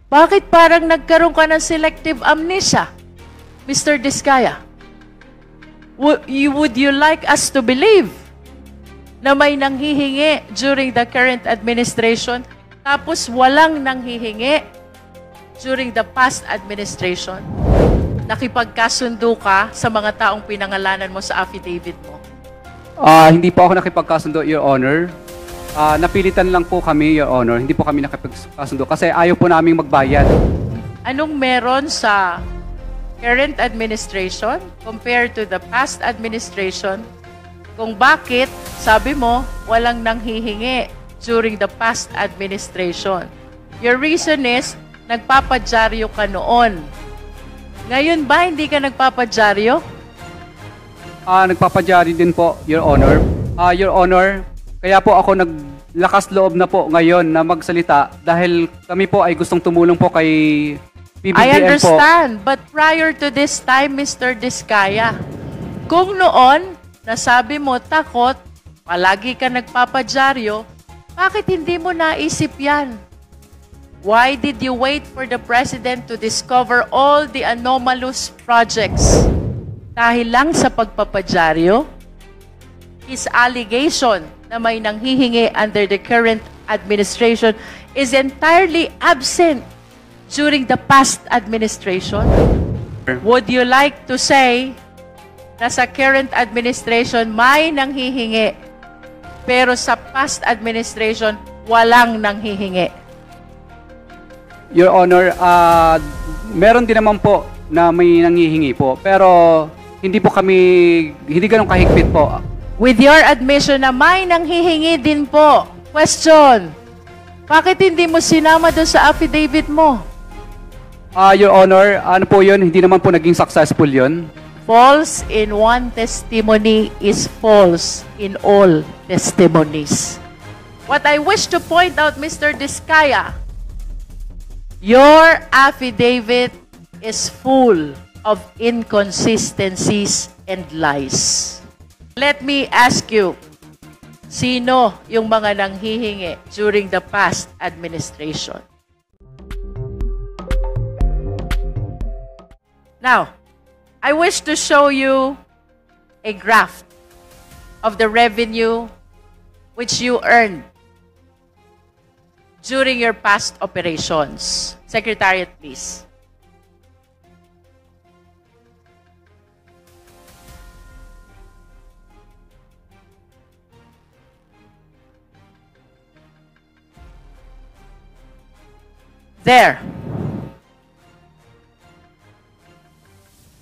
Bakit parang nagkaroon ka ng selective amnesia, Mr. Diskaya? Would you like us to believe na may nanghihingi during the current administration tapos walang nanghihingi during the past administration? Nakipagkasundo ka sa mga taong pinangalanan mo sa affidavit mo? Hindi po ako nakipagkasundo, Your Honor. Napilitan lang po kami, Your Honor. Hindi po kami nakipagkasundo kasi ayaw po naming magbayad. Anong meron sa current administration compared to the past administration kung bakit, sabi mo, walang nanghihingi during the past administration? Your reason is, nagpapadyaryo ka noon. Ngayon ba, hindi ka nagpapadyaryo? Nagpapadyaryo din po, Your Honor. Your Honor, kaya po ako naglakas loob na po ngayon na magsalita dahil kami po ay gustong tumulong po kay PBBM po. I understand, but prior to this time, Mr. Diskaya, kung noon, nasabi mo takot, palagi ka nagpapadyaryo, bakit hindi mo naisip yan? Why did you wait for the President to discover all the anomalous projects? Dahil lang sa pagpapadyaryo? His allegation na may nanghihingi under the current administration is entirely absent during the past administration. Would you like to say na sa current administration may nanghihingi pero sa past administration walang nanghihingi? Your Honor, meron din naman po na may nanghihingi po pero hindi ganun kahigpit po. With your admission na may nanghihingi din po. Question, bakit hindi mo sinama doon sa affidavit mo? Your Honor, ano po yun? Hindi naman po naging successful yun. False in one testimony is false in all testimonies. What I wish to point out, Mr. Diskaya, your affidavit is full of inconsistencies and lies. Let me ask you, sino yung mga nanghihingi during the past administration? Now, I wish to show you a graph of the revenue which you earned during your past operations. Secretariat, please. There.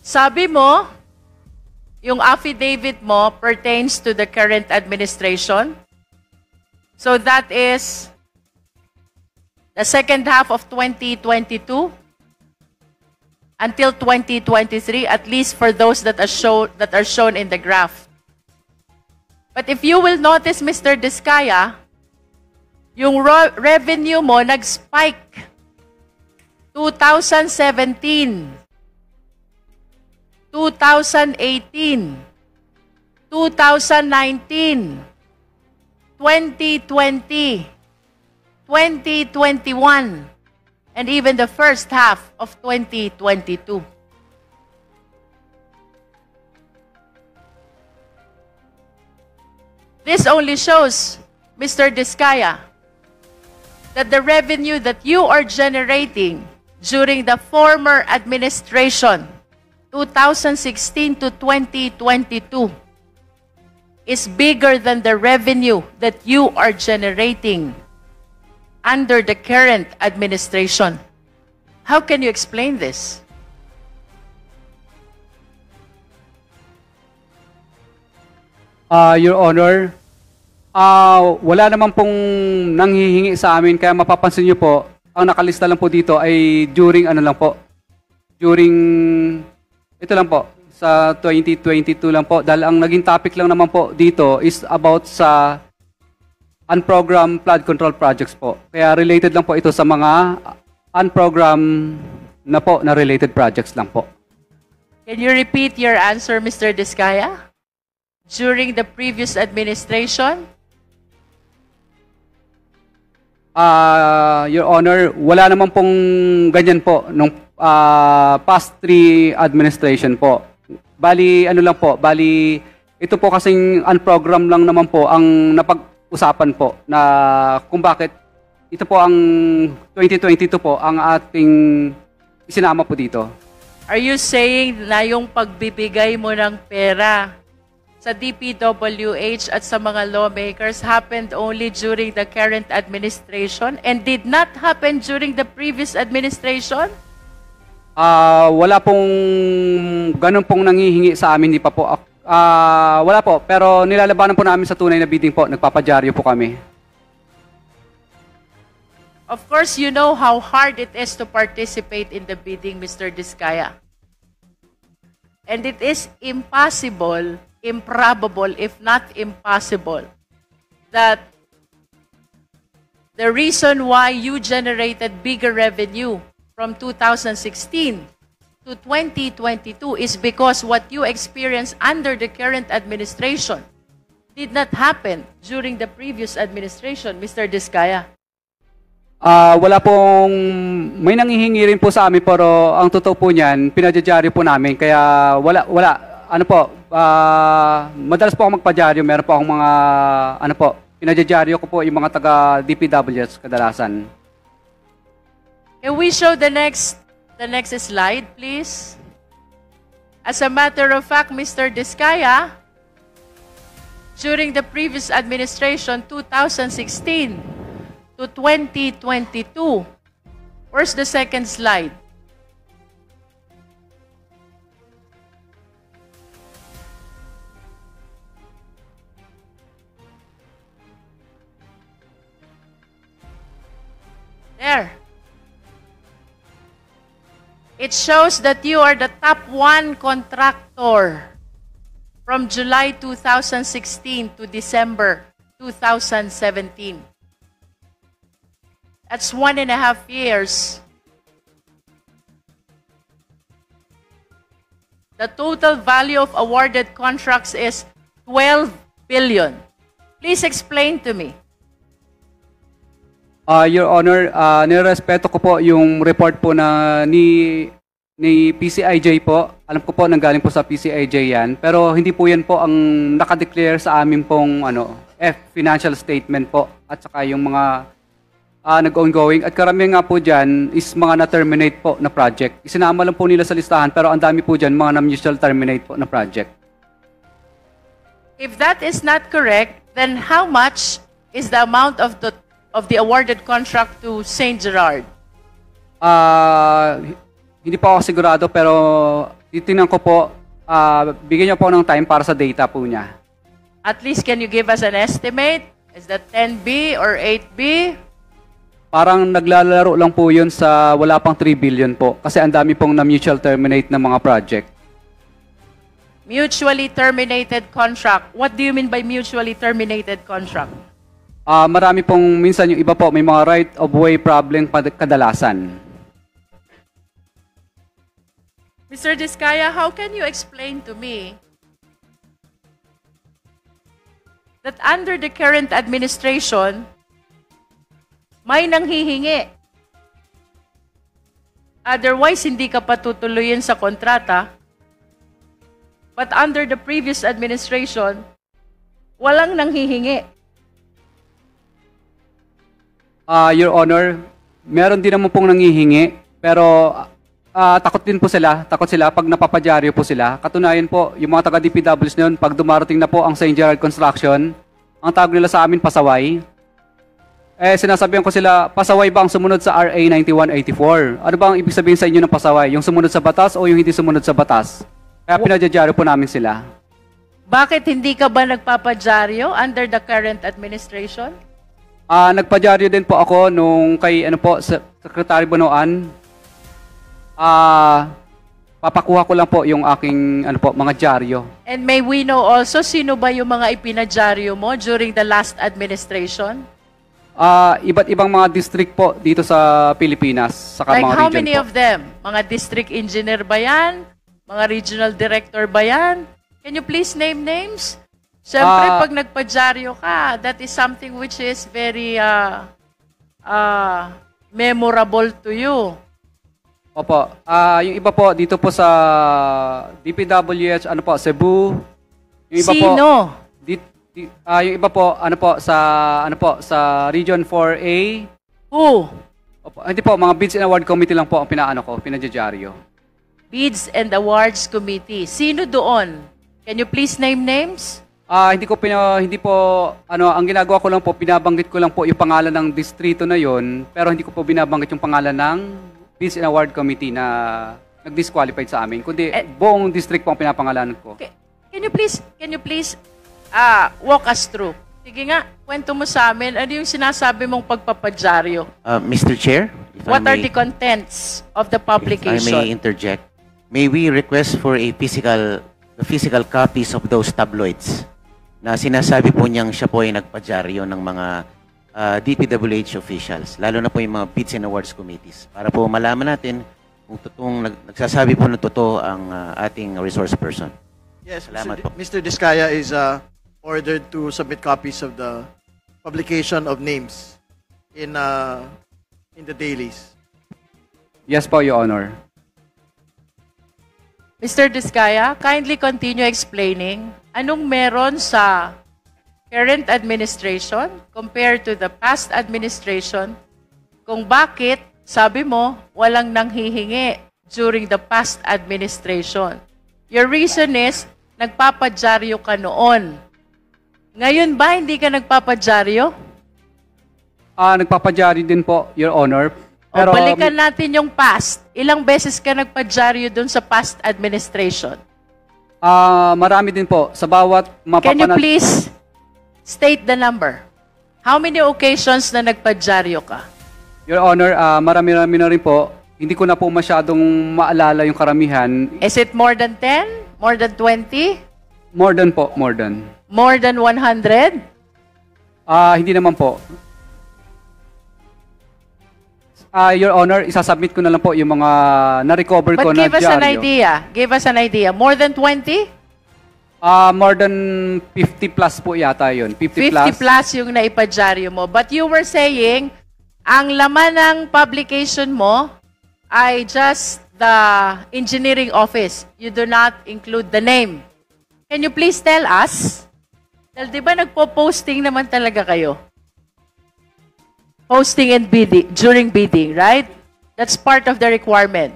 Sabi mo, yung affidavit mo pertains to the current administration. So that is the second half of 2022 until 2023, at least for those that are shown in the graph. But if you will notice, Mr. Diskaya, yung revenue mo nag-spike 2017, 2018, 2019, 2020, 2021, and even the first half of 2022. This only shows, Mr. Diskaya, that the revenue that you are generating during the former administration, 2016 to 2022, is bigger than the revenue that you are generating under the current administration. How can you explain this? Your Honor, wala naman pong nanghihingi sa amin kaya mapapansin niyo po, ang nakalista lang po dito ay during ito lang po, sa 2022 lang po. Dahil ang naging topic lang naman po dito is about sa unprogrammed flood control projects po. Kaya related lang po ito sa mga unprogrammed na po na related projects lang po. Can you repeat your answer, Mr. Diskaya? During the previous administration, Your Honor, wala naman pong ganyan po nung past 3 administration po. Bali, ano lang po, bali, ito po kasing unprogram lang naman po ang napag-usapan po na kung bakit ito po ang 2022 po ang ating isinama po dito. Are you saying na yung pagbibigay mo ng pera sa DPWH at sa mga lawmakers happened only during the current administration and did not happen during the previous administration? Wala pong ganun pong nangihingi sa amin, di pa po. Wala po, pero nilalabanan po namin sa tunay na bidding po, nagpapadyaryo po kami. Of course, you know how hard it is to participate in the bidding, Mr. Diskaya. And it is impossible, improbable, if not impossible, that the reason why you generated bigger revenue from 2016 to 2022 is because what you experienced under the current administration did not happen during the previous administration, Mr. Diskaya. Wala pong, may nangihingi rin po sa amin, pero ang totoo po niyan, pinadyaryo po namin, kaya wala, ano po, madalas po ako magpadyaryo, meron po akong mga, ano po, pinadyaryo ko po yung mga taga DPWH kadalasan. Can we show the next slide, please? As a matter of fact, Mr. Diskaya, during the previous administration, 2016 to 2022, where's the second slide? There. It shows that you are the top 1 contractor from July 2016 to December 2017. That's 1.5 years. The total value of awarded contracts is 12 billion. Please explain to me. Your Honor, nirespeto ko po yung report po na ni PCIJ po. Alam ko po nanggaling po sa PCIJ yan. Pero hindi po yan po ang nakadeclare sa amin pong financial statement po. At saka yung mga nag-ongoing. At karamihan nga po dyan is mga na-terminate po na project. Isinama lang po nila sa listahan, pero ang dami po dyan mga na-mutual terminate po na project. If that is not correct, then how much is the amount of the awarded contract to St. Gerard? Hindi po ako sigurado, pero titingnan ko po, bigyan niyo po ng time para sa data po niya. At least can you give us an estimate? Is that 10B or 8B? Parang naglalaro lang po yun sa wala pang 3 billion po. Kasi ang dami pong na-mutual terminate ng mga project. Mutually terminated contract. What do you mean by mutually terminated contract? Marami pong, minsan yung iba po, may mga right of way problem kadalasan. Mr. Diskaya, how can you explain to me that under the current administration, may nanghihingi? Otherwise, hindi ka patutuloyin sa kontrata. But under the previous administration, walang nanghihingi. Your Honor, meron din naman pong nanghihingi, pero takot din po sila. Takot sila pag napapadyaryo po sila. Katunayan po, yung mga taga-DPWs na yun, pag dumarating na po ang St. Gerard Construction, ang tawag nila sa amin, pasaway. Sinasabihan ko sila, pasaway ba ang sumunod sa RA 9184? Ano ba ang ibig sabihin sa inyo ng pasaway? Yung sumunod sa batas o yung hindi sumunod sa batas? Kaya pinadyaryo po namin sila. Bakit hindi ka ba nagpapadyaryo under the current administration? Nagpadyaryo din po ako nung kay Secretary Bonoan. Papakuha ko lang po yung aking mga dyaryo. And may we know also sino ba yung mga ipinadyaryo mo during the last administration? Iba't ibang mga district po dito sa Pilipinas, saka Like mga how region many po. of them? Mga district engineer ba yan? Mga regional director ba yan? Can you please name names? Siyempre, pag nagpadyaryo ka, that is something which is very memorable to you? Opo. Yung iba po, dito po sa DPWH, ano po, Cebu. Yung iba po, Sino? yung iba po, sa Region 4A. Who? Opo, hindi po, mga Bids and Award Committee lang po ang pinadyaryo. Bids and Awards Committee. Sino doon? Can you please name names? Hindi po, ang ginagawa ko lang po, binabanggit ko lang po yung pangalan ng distrito na yon, pero hindi ko po binabanggit yung pangalan ng Bids and Award Committee na nag-disqualified sa amin, kundi buong district po ang pinapangalanan ko. Okay. Can you please walk us through? Sige nga, kwento mo sa amin, ano yung sinasabi mong pagpapadyaryo? Mr. Chair, if What I are may, the contents of the if I may publication? interject, may we request for the physical copies of those tabloids na sinasabi po niyang siya po ay nagpadyaryo ng mga DPWH officials, lalo na po yung mga Bids and Awards Committees, para po malaman natin kung totoong nagsasabi po ng totoo ang ating resource person. Yes, Salamat po. Mr. Diskaya is ordered to submit copies of the publication of names in the dailies. Yes po, Your Honor. Mr. Diskaya, kindly continue explaining anong meron sa current administration compared to the past administration, kung bakit, sabi mo, walang nanghihingi during the past administration. Your reason is, nagpapadyaryo ka noon. Ngayon ba, hindi ka nagpapadyaryo? Nagpapadyaryo din po, Your Honor. O balikan natin yung past. Ilang beses ka nagpadyaryo dun sa past administration? Marami din po. Sa bawat Can you please state the number? How many occasions na nagpadyaryo ka? Your Honor, marami-rami na rin po. Hindi ko na po masyadong maalala yung karamihan. Is it more than 10? More than 20? More than po, more than. More than 100? Hindi naman po. Your Honor, isasubmit ko na lang po yung mga na-recover ko But na give us an dyaryo. idea. Give us an idea. More than 20? More than 50 plus po yata yun. 50 50 plus yung naipadyaryo mo. But you were saying, ang laman ng publication mo ay just the engineering office. You do not include the name. Can you please tell us? Dahil di ba nagpo-posting naman talaga kayo? Posting and bidding, during bidding, right? That's part of the requirement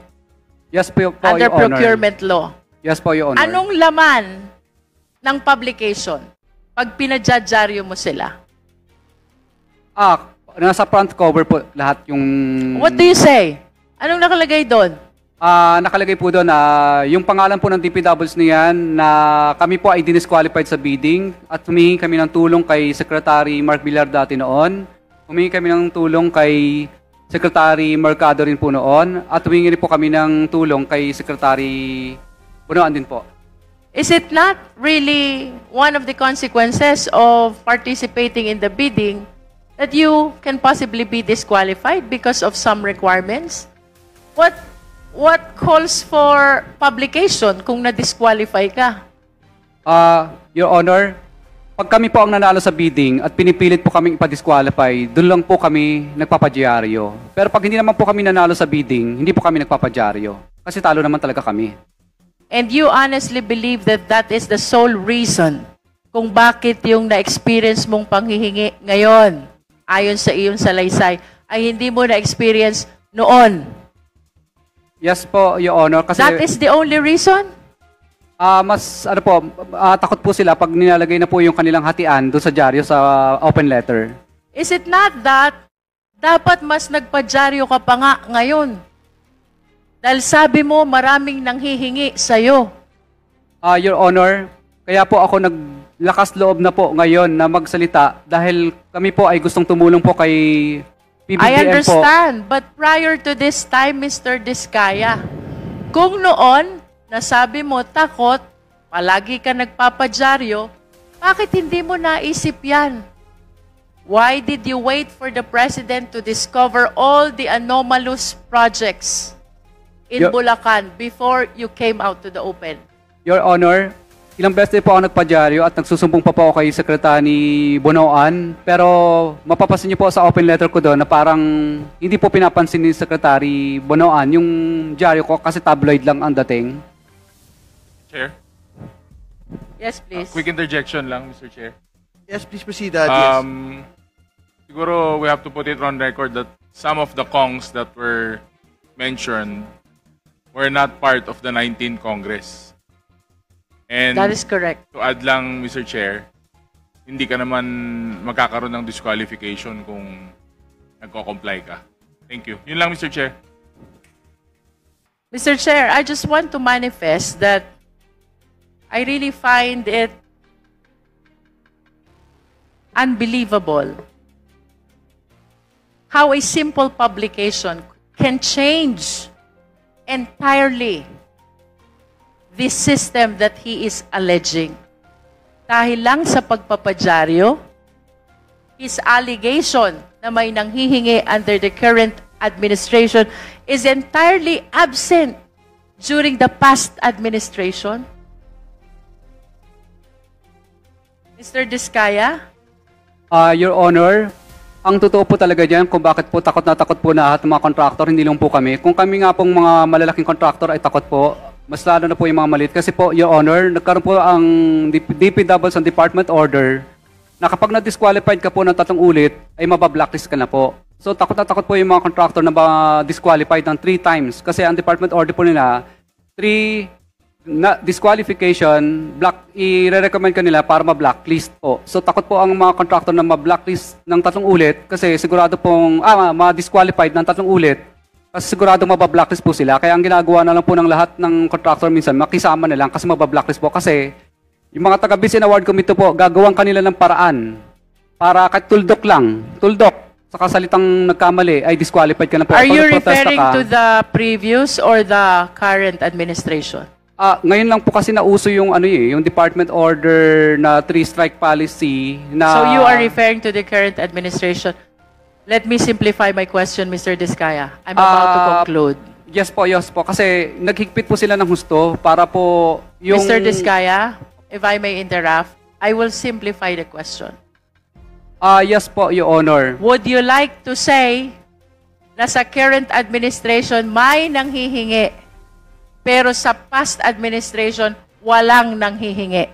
Yes po, under Your Honor. procurement law. Yes po, Your Honor. Anong laman ng publication pag pinadyaryo mo sila? Nasa front cover po lahat yung... What do you say? Anong nakalagay doon? Nakalagay po doon na yung pangalan po ng DPWs niyan na kami po ay dinisqualified sa bidding at humingi kami ng tulong kay Secretary Mark Villar dati noon. Humingi kami ng tulong kay Secretary Mercado rin po noon at humingi rin po kami ng tulong kay Secretary Bunuan din po. Is it not really one of the consequences of participating in the bidding that you can possibly be disqualified because of some requirements? What calls for publication kung na-disqualify ka? Your Honor, pag kami po ang nanalo sa bidding at pinipilit po kaming ipa-disqualify, doon lang po kami nagpapadyaryo. Pero pag hindi naman po kami nanalo sa bidding, hindi po kami nagpapadyaryo. Kasi talo naman talaga kami. And you honestly believe that that is the sole reason kung bakit yung na-experience mong panghihingi ngayon, ayon sa iyong salaysay, ay hindi mo na-experience noon? Yes po, Your Honor. Kasi That is the only reason? takot po sila pag nilalagay na po yung kanilang hatian doon sa dyaryo sa open letter. Is it not that dapat mas nagpadyaryo ka pa nga ngayon? Dahil sabi mo maraming nanghihingi sa'yo. Your Honor, kaya po ako naglakas loob na po ngayon na magsalita dahil kami po ay gustong tumulong po kay PBBM po. I understand, but prior to this time, Mr. Diskaya, kung noon, nasabi mo takot, palagi ka nagpapadyaryo, bakit hindi mo naisip yan? Why did you wait for the President to discover all the anomalous projects in Bulacan before you came out to the open? Your Honor, ilang beses din po ako nagpadyaryo at nagsusumbong pa po ako kay Secretary Bonoan. Pero mapapasin niyo po sa open letter ko doon na parang hindi po pinapansin ni Secretary Bonoan yung dyaryo ko kasi tabloid lang ang dating. Chair? Yes, please. Quick interjection lang, Mr. Chair. Yes, please proceed, DS. Siguro we have to put it on record that some of the Kongs that were mentioned were not part of the 19th Congress. And That is correct. to add lang, Mr. Chair, hindi ka naman magkakaroon ng disqualification kung nagko-comply ka. Thank you. Yun lang, Mr. Chair. Mr. Chair, I just want to manifest that I really find it unbelievable how a simple publication can change entirely this system that he is alleging. Dahil lang sa pagpapadyaryo, his allegation na may nanghihingi under the current administration is entirely absent during the past administration. Mr. Diskaya? Your Honor, ang totoo po talaga dyan kung bakit po takot na lahat ng mga contractor, hindi lang po kami. Kung kami nga pong mga malalaking contractor ay takot po, mas lalo na po yung mga maliit. Kasi po, Your Honor, nagkaroon po ang DPWs ang department order na kapag na-disqualified ka po ng 3 ulit, ay mabablacklist ka na po. So takot na takot po yung mga contractor na disqualified ng 3 times. Kasi ang department order po nila, 3 disqualification, i-recommend ka nila para ma-blacklist po. So takot po ang mga contractor na ma-blacklist ng 3 ulit kasi sigurado pong ma-disqualified ng 3 ulit kasi sigurado mabablacklist po sila. Kaya ang ginagawa na lang po ng lahat ng contractor minsan, makisama na lang kasi mabablacklist po. Kasi yung mga taga-Bisin Award Committee po, gagawang kanila ng paraan para kahit tuldok, sa kasalitang nagkamali ay disqualified ka na po. Are you Pag nagprotesta referring ka, to the previous or the current administration? ngayon lang po kasi nauso yung yung department order na 3-strike policy na So you are referring to the current administration. Let me simplify my question, Mr. Diskaya. I'm about to conclude. Yes po. Kasi naghigpit po sila ng husto para po yung... Mr. Diskaya, if I may interrupt, I will simplify the question. Yes po, Your Honor. Would you like to say na sa current administration may nanghihingi, pero sa past administration walang nanghihingi?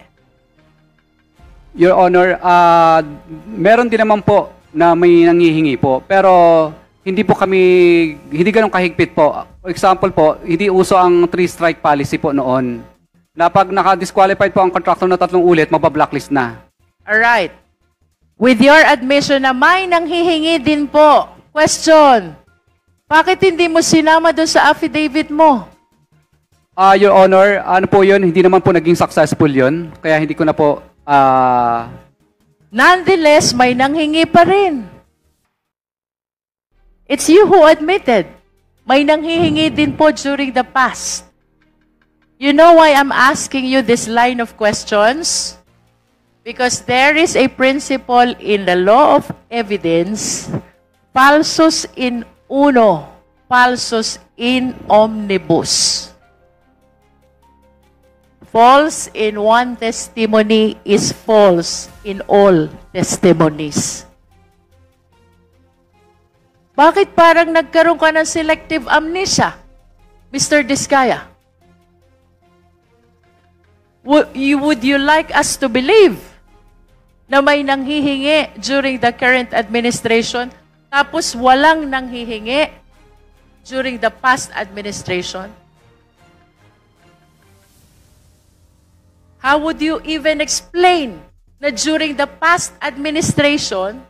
Your Honor, meron din naman po na may nanghihingi po. Pero hindi ganun kahigpit po. For example po, hindi uso ang 3-strike policy po noon. Na pag naka-disqualified po ang contractor na 3 ulit, mabablacklist na. Alright. With your admission na may nanghihingi din po, question, bakit hindi mo sinama doon sa affidavit mo? Your Honor, ano po yun? Hindi naman po naging successful yun. Kaya hindi ko na po... Nonetheless, may nanghingi pa rin. It's you who admitted. May nanghihingi din po during the past. You know why I'm asking you this line of questions? Because there is a principle in the law of evidence, falsus in uno, falsus in omnibus. False in one testimony is false in all testimonies. Bakit parang nagkaroon ka ng selective amnesia, Mr. Diskaya? Would you like us to believe na may nanghihingi during the current administration tapos walang nanghihingi during the past administration? How would you even explain na during the past administration,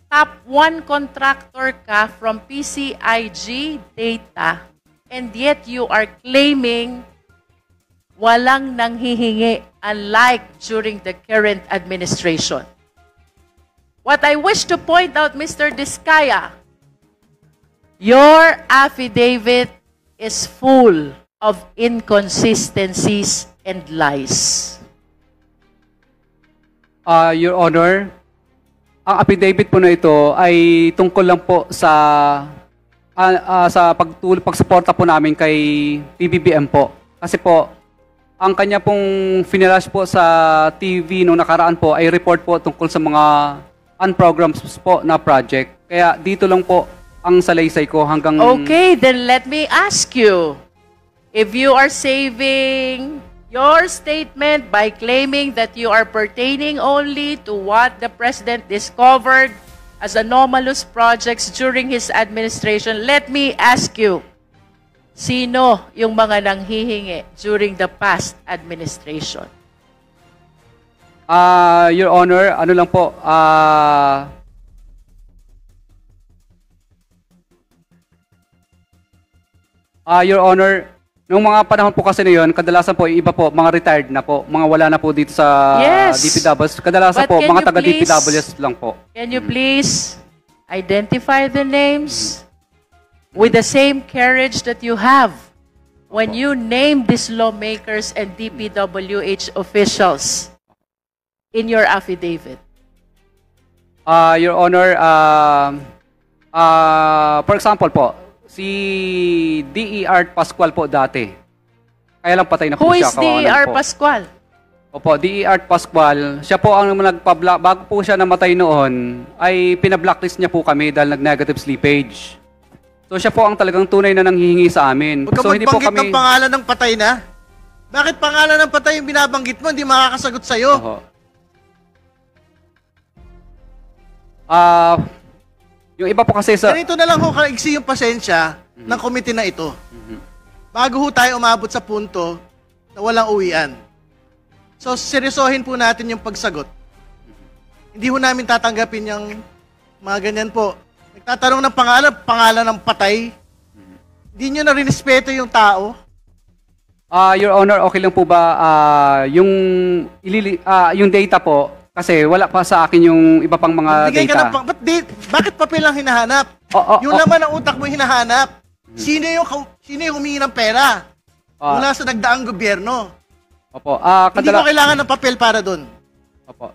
top 1 contractor ka from PCIG data, and yet you are claiming walang nanghihingi unlike during the current administration? What I wish to point out, Mr. Diskaya, your affidavit is full of inconsistencies and lies. Your Honor, ang affidavit po na ito ay tungkol lang po sa pagsuporta po namin kay PBBM po. Kasi po, ang kanya pong finalash po sa TV nung nakaraan po ay report po tungkol sa mga unprogrammed po na project. Kaya dito lang po ang salaysay ko hanggang... Okay, then let me ask you. If you are saving your statement by claiming that you are pertaining only to what the President discovered as anomalous projects during his administration, let me ask you, sino yung mga nanghihingi during the past administration? Your Honor, ano lang po, Your Honor, nung mga panahon po kasi na yun, kadalasan po, yung iba po, mga retired na po, mga wala na po dito sa Yes. DPWs. Kadalasan But po, can mga you taga-DPWs lang po. Can you please identify the names with the same courage that you have when you name these lawmakers and DPWH officials in your affidavit? Your Honor, for example po, si D.E. Art Pascual po dati. Kaya lang patay na po Who siya. is D.R. po. Pascual? Opo, D.E. Art Pascual. Siya po ang bago po siya namatay noon, ay pinablacklist niya po kami dahil nag-negative slippage. So siya po ang talagang tunay na nanghihingi sa amin. Huwag ka So hindi po magbanggit ng pangalan ng patay na. Bakit pangalan ng patay yung binabanggit mo? Hindi makakasagot sa'yo. Oho. Yung iba po kasi sa... Ganito na lang ho kaigsi yung pasensya ng komite na ito. Bago ho tayo umabot sa punto na walang uwian. So, seryosohin po natin yung pagsagot. Hindi ho namin tatanggapin yung mga ganyan po. Nagtatanong ng pangalan ng patay. Hindi nyo na rinespeto yung tao. Your Honor, okay lang po ba yung data po? Kasi wala pa sa akin yung iba pang mga Bigay ka data. ng bakit papel ang hinahanap? Yung laman ng utak mo hinahanap. Sino yung humingi ng pera? Mula sa nagdaang gobyerno. Opo. Hindi ko kailangan ng papel para doon. Opo.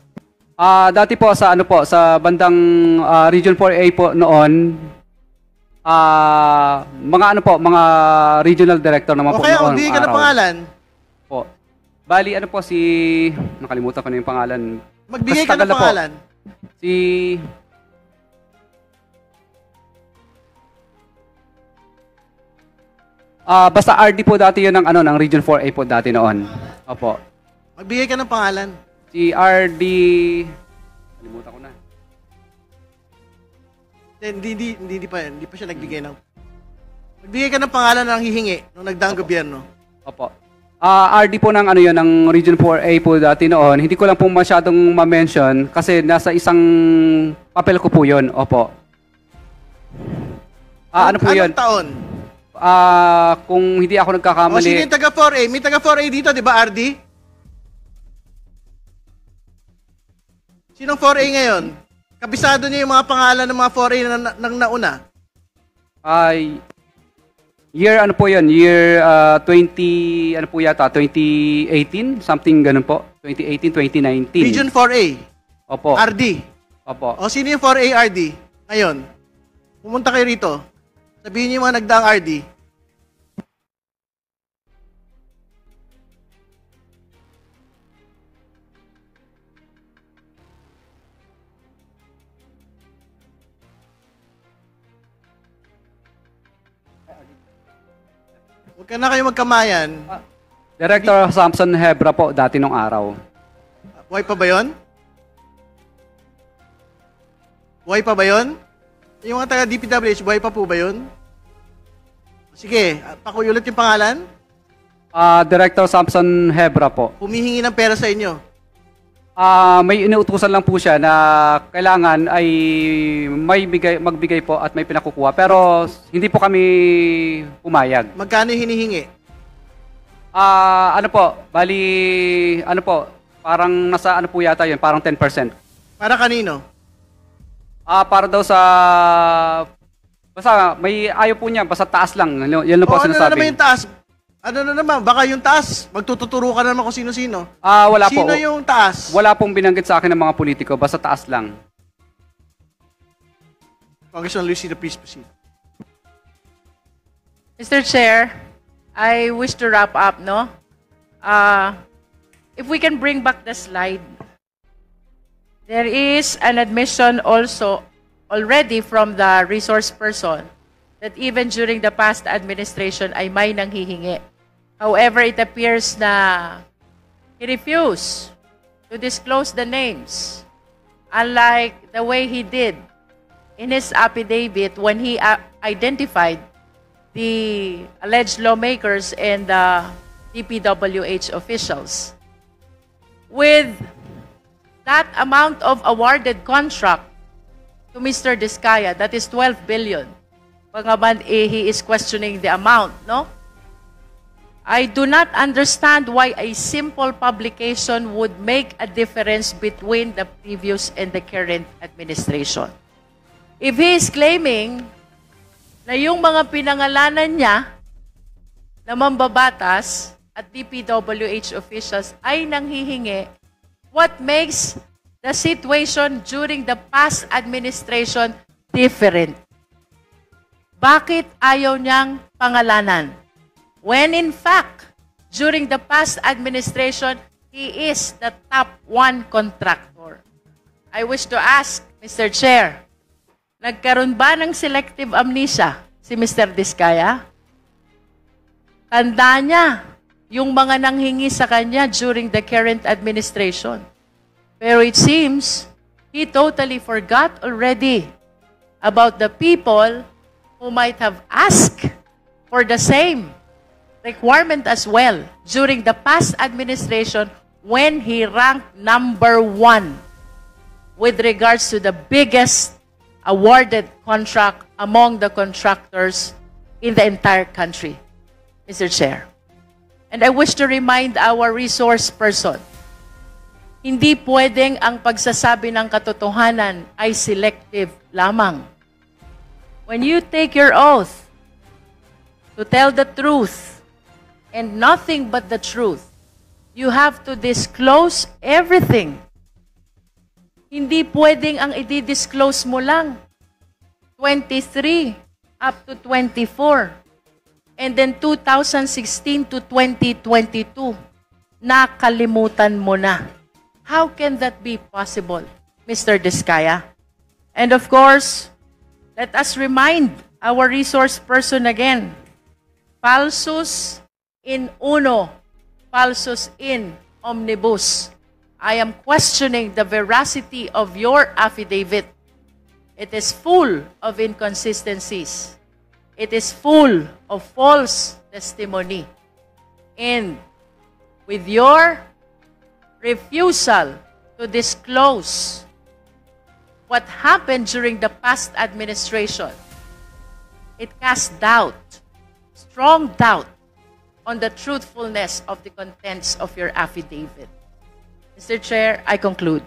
Dati po sa sa bandang Region 4A po noon, mga regional director naman O po kaya noon. hindi ka ng pangalan, Po. Bali nakalimutan ko na yung pangalan. magbigay Mas ka tagal ng na po. pangalan. Basta RD po dati yun ng Region 4A po dati noon. Opo. Magbigay ka ng pangalan. Si RD... Kalimutan ko na. Hindi pa siya nagbigay ng... Magbigay ka ng pangalan ng hihingi nung nagdaang gobyerno. Opo. RD po ng Region 4A po dati noon. Hindi ko lang po masyadong ma-mention kasi nasa isang papel ko po yun. Opo. Ano po yun? Anong taon? Kung hindi ako O nagkakamali... sino yung taga 4A? May taga 4A dito, di ba, RD? Sinong 4A ngayon? Kabisado niya yung mga pangalan ng mga 4A na nauna. Year ano po yun? Year 20... Ano po yata? 2018? Something ganun po. 2018, 2019. Region 4A. Opo. RD. Opo. O sino yung 4A RD? Ngayon, pumunta kayo rito. Sabihin niyo yung mga nagdaang RD. Huwag ka na kayo magkamayan. Director Samson Hebra po dati nung araw. Buhay pa ba yun? Buhay pa ba yun? Yung mga taga DPWH, buhay pa po ba yun? Sige, pakuulit yung pangalan. Director Samson Hebra po. Humihingi ng pera sa inyo. May inuutusan lang po siya na kailangan ay magbigay po at may pinakukuha. Pero hindi po kami pumayag. Magkano yung hinihingi? Ano po, bali, ano po, parang nasa ano po yata yun, parang 10%. Para kanino? Para daw sa, basta may ayaw po niya, basta taas lang. Yan lang po Ano na sinasabi. naman yung taas? Ano na naman? Baka yung taas, magtututuro ka na naman kung sino-sino. Wala po. Sino yung taas? Wala pong binanggit sa akin ng mga politiko, basta taas lang. Congressman Lucy, please proceed. Mr. Chair, I wish to wrap up, no? If we can bring back the slide, there is an admission also already from the resource person that even during the past administration ay may nanghihingi. However, it appears na he refused to disclose the names, unlike the way he did in his affidavit when he identified the alleged lawmakers and the DPWH officials. With that amount of awarded contract to Mr. Diskaya, that is 12 billion. Pangaban, he is questioning the amount, no? I do not understand why a simple publication would make a difference between the previous and the current administration. If he is claiming na yung mga pinangalanan niya na mambabatas at DPWH officials ay nanghihingi, what makes the situation during the past administration different? Bakit ayaw niyang pangalanan? When in fact, during the past administration, he is the top 1 contractor. I wish to ask, Mr. Chair, nagkaroon ba ng selective amnesia si Mr. Diskaya? Tanda niya yung mga nanghingi sa kanya during the current administration. Pero it seems he totally forgot already about the people who might have asked for the same requirement as well during the past administration when he ranked number 1 with regards to the biggest awarded contract among the contractors in the entire country, Mr. Chair. And I wish to remind our resource person, hindi pwedeng ang pagsasabi ng katotohanan ay selective lamang. When you take your oath to tell the truth and nothing but the truth, you have to disclose everything. Hindi pwedeng ang i-disclose mo lang 23 up to 24 and then 2016 to 2022 nakalimutan mo na. How can that be possible, Mr. Diskaya? And of course, let us remind our resource person again, falsus in uno, falsus in omnibus. I am questioning the veracity of your affidavit. It is full of inconsistencies. It is full of false testimony. And with your refusal to disclose what happened during the past administration, it casts doubt, strong doubt, on the truthfulness of the contents of your affidavit. Mr. Chair, I conclude.